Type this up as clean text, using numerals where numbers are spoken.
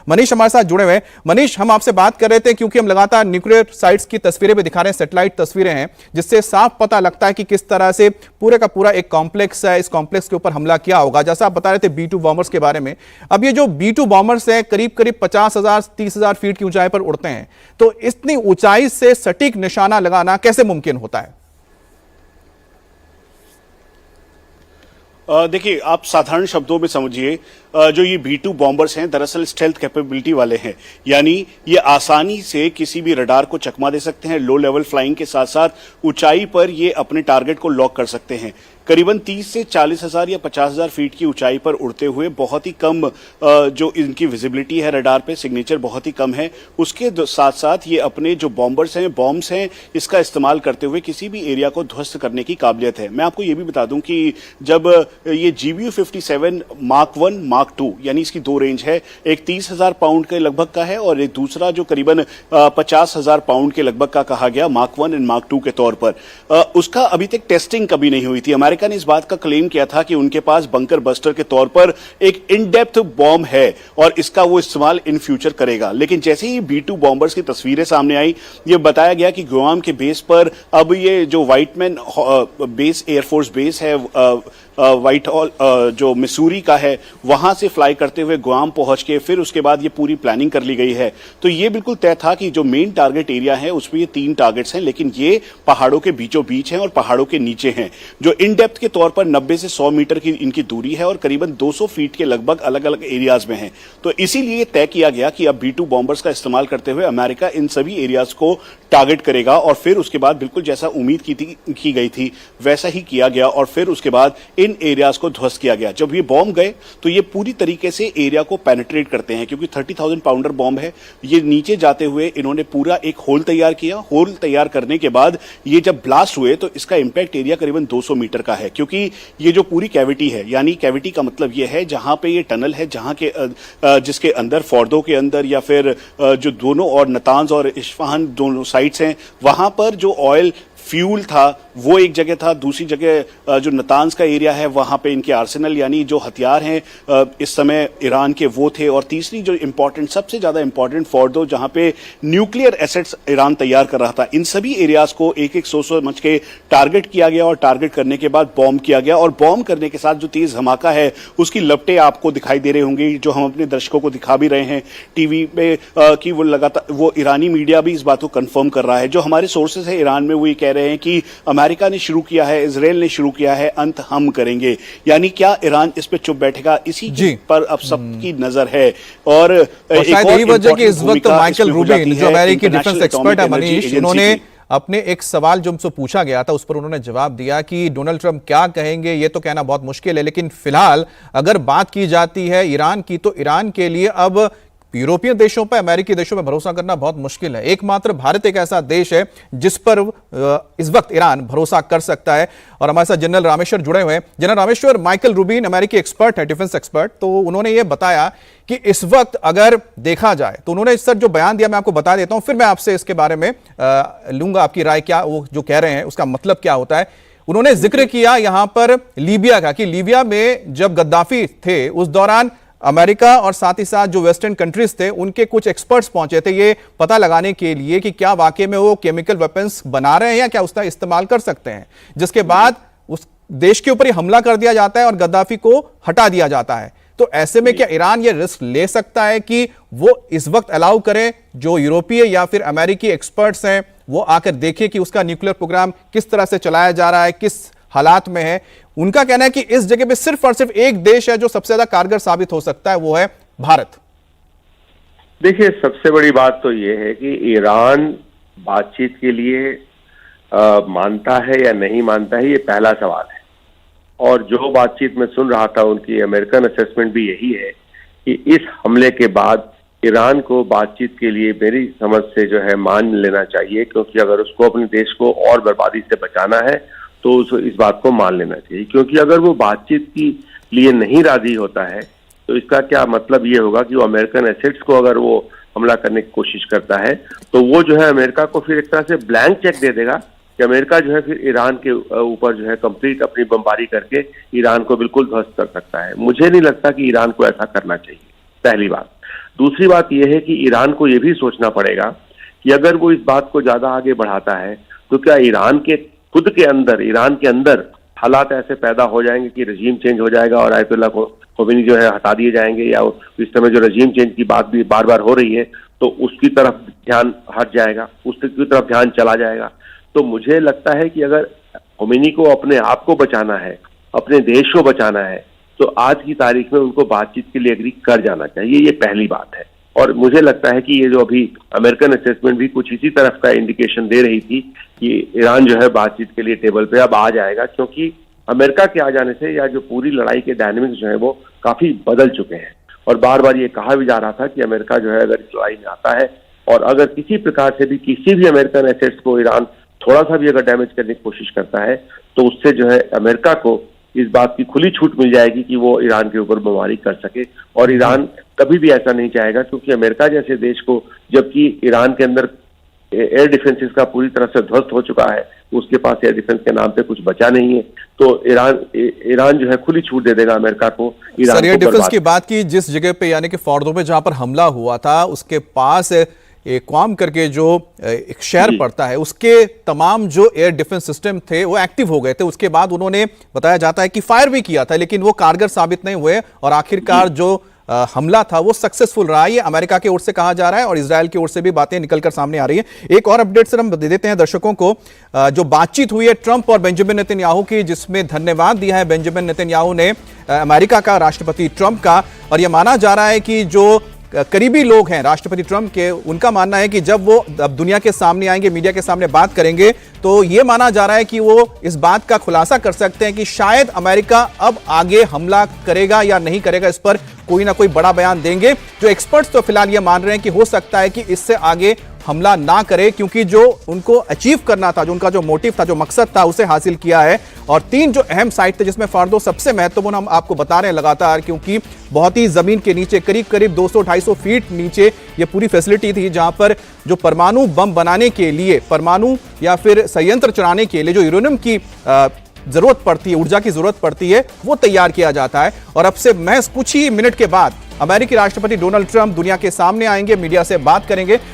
मनीष हमारे साथ जुड़े हुए हैं। मनीष, हम आपसे बात कर रहे थे क्योंकि हम लगातार न्यूक्लियर साइट्स की तस्वीरें भी दिखा रहे हैं, सैटेलाइट तस्वीरें हैं, जिससे साफ पता लगता है कि किस तरह से पूरे का पूरा एक कॉम्प्लेक्स है, इस कॉम्प्लेक्स के ऊपर हमला किया होगा। जैसा आप बता रहे थे B-2 बॉम्बर्स के बारे में, अब ये जो B-2 बॉम्बर्स हैं करीब करीब 50,000 30,000 फीट की ऊंचाई पर उड़ते हैं, तो इतनी ऊंचाई से सटीक निशाना लगाना कैसे मुमकिन होता है? देखिए, आप साधारण शब्दों में समझिए, जो ये B-2 बॉम्बर्स हैं दरअसल स्टेल्थ कैपेबिलिटी वाले हैं, यानी ये आसानी से किसी भी रडार को चकमा दे सकते हैं। लो लेवल फ्लाइंग के साथ साथ ऊंचाई पर ये अपने टारगेट को लॉक कर सकते हैं। करीबन 30 से 40,000 या 50,000 फीट की ऊंचाई पर उड़ते हुए बहुत ही कम जो इनकी विजिबिलिटी है रडार पे, सिग्नेचर बहुत ही कम है। उसके साथ साथ ये अपने जो बॉम्बर्स हैं, बॉम्ब्स हैं, इसका इस्तेमाल करते हुए किसी भी एरिया को ध्वस्त करने की काबिलियत है। मैं आपको ये भी बता दूं कि जब ये GBU-57 Mark 1 Mark 2 यानी इसकी दो रेंज है, एक 30,000 पाउंड के लगभग का है और एक दूसरा जो करीबन 50,000 पाउंड के लगभग का कहा गया Mark 1 और Mark 2 के तौर पर, उसका अभी तक टेस्टिंग कभी नहीं हुई थी। अमेरिका ने इस बात का क्लेम किया था कि उनके पास बंकर बस्टर के तौर पर एक इन डेप्थ बॉम्ब है और इसका वो इस्तेमाल इन फ्यूचर करेगा। लेकिन जैसे ही B-2 बॉम्बर्स की तस्वीरें सामने आई, ये बताया गया कि गुआम के बेस पर अब ये जो व्हाइटमैन बेस एयरफोर्स बेस है, व्हाइट हॉल जो मिसूरी का है, वहां से फ्लाई करते हुए गुआम पहुंच के फिर उसके बाद ये पूरी प्लानिंग कर ली गई है। तो ये बिल्कुल तय था कि जो मेन टारगेट एरिया है उसमें ये 3 टारगेट्स हैं, लेकिन ये पहाड़ों के बीचों बीच हैं और पहाड़ों के नीचे हैं। जो इन डेप्थ के तौर पर 90 से 100 मीटर की इनकी दूरी है और करीबन 200 फीट के लगभग अलग अलग एरियाज में है। तो इसीलिए तय किया गया कि अब B-2 बॉम्बर्स का इस्तेमाल करते हुए अमेरिका इन सभी एरियाज को टारगेट करेगा और फिर उसके बाद बिल्कुल जैसा उम्मीद की गई थी वैसा ही किया गया और फिर उसके बाद इन एरियाज को ध्वस्त किया गया। जब ये बॉम्ब गए तो ये पूरी तरीके से एरिया को पेनिट्रेट करते हैं, क्योंकि 30,000 पाउंडर बॉम्ब है। ये नीचे जाते हुए इन्होंने पूरा एक होल तैयार किया। होल तैयार करने के बाद ये जब ब्लास्ट हुए तो इसका इंपैक्ट एरिया करीबन 200 मीटर का है, क्योंकि ये जो पूरी कैविटी है, यानी कैविटी का मतलब ये है जहां पे ये टनल है, जहां के जिसके अंदर फॉर्दो के अंदर या फिर जो दोनों और नतांज और इस्फहान दोनों साइट्स हैं, वहां पर जो ऑयल फ्यूल था वो एक जगह था, दूसरी जगह जो नतांज का एरिया है वहां पे इनके आर्सेनल यानी जो हथियार हैं इस समय ईरान के वो थे, और तीसरी जो इंपॉर्टेंट, सबसे ज्यादा इंपॉर्टेंट फॉर्दो, जहां पे न्यूक्लियर एसेट्स ईरान तैयार कर रहा था। इन सभी एरियाज को एक एक 100 समझ के टारगेट किया गया और टारगेट करने के बाद बॉम्ब किया गया। और बॉम्ब करने के साथ जो तेज धमाका है उसकी लपटें आपको दिखाई दे रही होंगी, जो हम अपने दर्शकों को दिखा भी रहे हैं टीवी पे कि वो लगातार, वो ईरानी मीडिया भी इस बात को कंफर्म कर रहा है। जो हमारे सोर्सेज है ईरान में वो ये कह रहे हैं कि अमेरिका ने शुरू किया है, इजराइल ने शुरू किया है, अंत हम करेंगे। यानी क्या ईरान इस पे चुप बैठेगा? इसी पर अब सबकी नजर है। और शायद यही वजह कि इस वक्त माइकल रूबिन जो अमेरिकी डिफेंस एक्सपर्ट है मनीष, उन्होंने अपने एक सवाल जो उनसे पूछा गया था उस पर उन्होंने जवाब दिया कि डोनाल्ड ट्रंप क्या कहेंगे ये तो कहना बहुत मुश्किल है, लेकिन फिलहाल अगर बात की जाती है ईरान की, तो ईरान के लिए अब यूरोपीय देशों पर, अमेरिकी देशों पर भरोसा करना बहुत मुश्किल है। एकमात्र भारत एक ऐसा देश है जिस पर इस वक्त ईरान भरोसा कर सकता है। और हमारे साथ जनरल रामेश्वर जुड़े हुए हैं। जनरल रामेश्वर, माइकल रूबिन अमेरिकी एक्सपर्ट है, डिफेंस एक्सपर्ट, तो उन्होंने ये बताया कि इस वक्त अगर देखा जाए तो उन्होंने इस जो बयान दिया मैं आपको बता देता हूं, फिर मैं आपसे इसके बारे में लूंगा आपकी राय, क्या वो जो कह रहे हैं उसका मतलब क्या होता है। उन्होंने जिक्र किया यहां पर लीबिया का, कि लीबिया में जब गद्दाफी थे उस दौरान अमेरिका और साथ ही साथ जो वेस्टर्न कंट्रीज थे उनके कुछ एक्सपर्ट्स पहुंचे थे ये पता लगाने के लिए कि क्या वाकई में वो केमिकल वेपन्स बना रहे हैं या क्या उसका इस्तेमाल कर सकते हैं, जिसके बाद उस देश के ऊपर ही हमला कर दिया जाता है और गद्दाफी को हटा दिया जाता है। तो ऐसे में क्या ईरान ये रिस्क ले सकता है कि वो इस वक्त अलाउ करे जो यूरोपीय या फिर अमेरिकी एक्सपर्ट्स हैं वो आकर देखें कि उसका न्यूक्लियर प्रोग्राम किस तरह से चलाया जा रहा है, किस हालात में है? उनका कहना है कि इस जगह पे सिर्फ और सिर्फ एक देश है जो सबसे ज्यादा कारगर साबित हो सकता है, वो है भारत। देखिए, सबसे बड़ी बात तो ये है कि ईरान बातचीत के लिए मानता है या नहीं मानता है, ये पहला सवाल है। और जो बातचीत में सुन रहा था उनकी अमेरिकन असेसमेंट भी यही है कि इस हमले के बाद ईरान को बातचीत के लिए मेरी समझ से जो है मान लेना चाहिए, क्योंकि अगर उसको अपने देश को और बर्बादी से बचाना है तो उसको इस बात को मान लेना चाहिए। क्योंकि अगर वो बातचीत की लिए नहीं राजी होता है तो इसका क्या मतलब ये होगा कि वो अमेरिकन एसेट्स को अगर वो हमला करने की कोशिश करता है तो वो जो है अमेरिका को फिर एक तरह से ब्लैंक चेक दे देगा कि अमेरिका जो है फिर ईरान के ऊपर जो है कंप्लीट अपनी बमबारी करके ईरान को बिल्कुल ध्वस्त कर सकता है। मुझे नहीं लगता कि ईरान को ऐसा करना चाहिए, पहली बात। दूसरी बात यह है कि ईरान को यह भी सोचना पड़ेगा कि अगर वो इस बात को ज्यादा आगे बढ़ाता है तो क्या ईरान के खुद के अंदर, ईरान के अंदर हालात ऐसे पैदा हो जाएंगे कि रजीम चेंज हो जाएगा और आयतुल्लाह खोमेनी जो है हटा दिए जाएंगे, या इस समय जो रजीम चेंज की बात भी बार बार हो रही है तो उसकी तरफ ध्यान हट जाएगा, उसकी तरफ ध्यान चला जाएगा। तो मुझे लगता है कि अगर खोमेनी को अपने आप को बचाना है, अपने देश को बचाना है, तो आज की तारीख में उनको बातचीत के लिए एग्री कर जाना चाहिए, ये पहली बात है। और मुझे लगता है कि ये जो अभी अमेरिकन असेसमेंट भी कुछ इसी तरफ का इंडिकेशन दे रही थी कि ईरान जो है बातचीत के लिए टेबल पे अब आ जाएगा, क्योंकि अमेरिका के आ जाने से या जो पूरी लड़ाई के डायनेमिक्स जो है वो काफी बदल चुके हैं। और बार बार ये कहा भी जा रहा था कि अमेरिका जो है अगर इस लड़ाई में आता है और अगर किसी प्रकार से भी किसी भी अमेरिकन एसेट्स को ईरान थोड़ा सा भी अगर डैमेज करने की कोशिश करता है तो उससे जो है अमेरिका को इस बात की खुली छूट मिल जाएगी कि वो ईरान के ऊपर बमबारी कर सके। और ईरान कभी भी ऐसा नहीं चाहेगा, क्योंकि अमेरिका जैसे देश को, जबकि ईरान के अंदर एयर डिफेंसेस का पूरी तरह से ध्वस्त हो चुका है, उसके पास एयर डिफेंस के नाम पे कुछ बचा नहीं है, तो ईरान जो है खुली छूट दे देगा अमेरिका को। ईरान एयर डिफेंस की बात की, जिस जगह पे यानी कि फॉर्दो पे जहां पर हमला हुआ था उसके पास क्वाम करके जो एक शहर पड़ता है, उसके तमाम जो एयर डिफेंस सिस्टम थे वो एक्टिव हो गए थे। उसके बाद उन्होंने बताया जाता है कि फायर भी किया था, लेकिन वो कारगर साबित नहीं हुए और आखिरकार जो हमला था वो सक्सेसफुल रहा। ये अमेरिका की ओर से कहा जा रहा है और इजराइल की ओर से भी बातें निकलकर सामने आ रही हैं। एक और अपडेट सर हम दे देते हैं दर्शकों को। जो बातचीत हुई है ट्रंप और बेंजामिन नेतन्याहू की, जिसमें धन्यवाद दिया है बेंजामिन नेतन्याहू ने अमेरिका का, राष्ट्रपति ट्रंप का, और यह माना जा रहा है कि जो करीबी लोग हैं राष्ट्रपति ट्रंप के, उनका मानना है कि जब वो अब दुनिया के सामने आएंगे, मीडिया के सामने बात करेंगे, तो ये माना जा रहा है कि वो इस बात का खुलासा कर सकते हैं कि शायद अमेरिका अब आगे हमला करेगा या नहीं करेगा, इस पर कोई ना कोई बड़ा बयान देंगे। जो एक्सपर्ट्स तो फिलहाल ये मान रहे हैं कि हो सकता है कि इससे आगे हमला ना करे, क्योंकि जो उनको अचीव करना था, जो उनका जो मोटिव था, जो मकसद था, उसे हासिल किया है। और 3 जो अहम साइट थे, जिसमें फॉर्दो सबसे महत्वपूर्ण हम आपको बता रहे हैं लगातार, क्योंकि बहुत ही जमीन के नीचे करीब 200-250 फीट नीचे ये पूरी फैसिलिटी थी, जहां पर जो परमाणु बम बनाने के लिए, परमाणु या फिर संयंत्र चलाने के लिए जो यूरेनियम की जरूरत पड़ती है, ऊर्जा की जरूरत पड़ती है, वो तैयार किया जाता है। और अब से महज कुछ ही मिनट के बाद अमेरिकी राष्ट्रपति डोनाल्ड ट्रंप दुनिया के सामने आएंगे, मीडिया से बात करेंगे।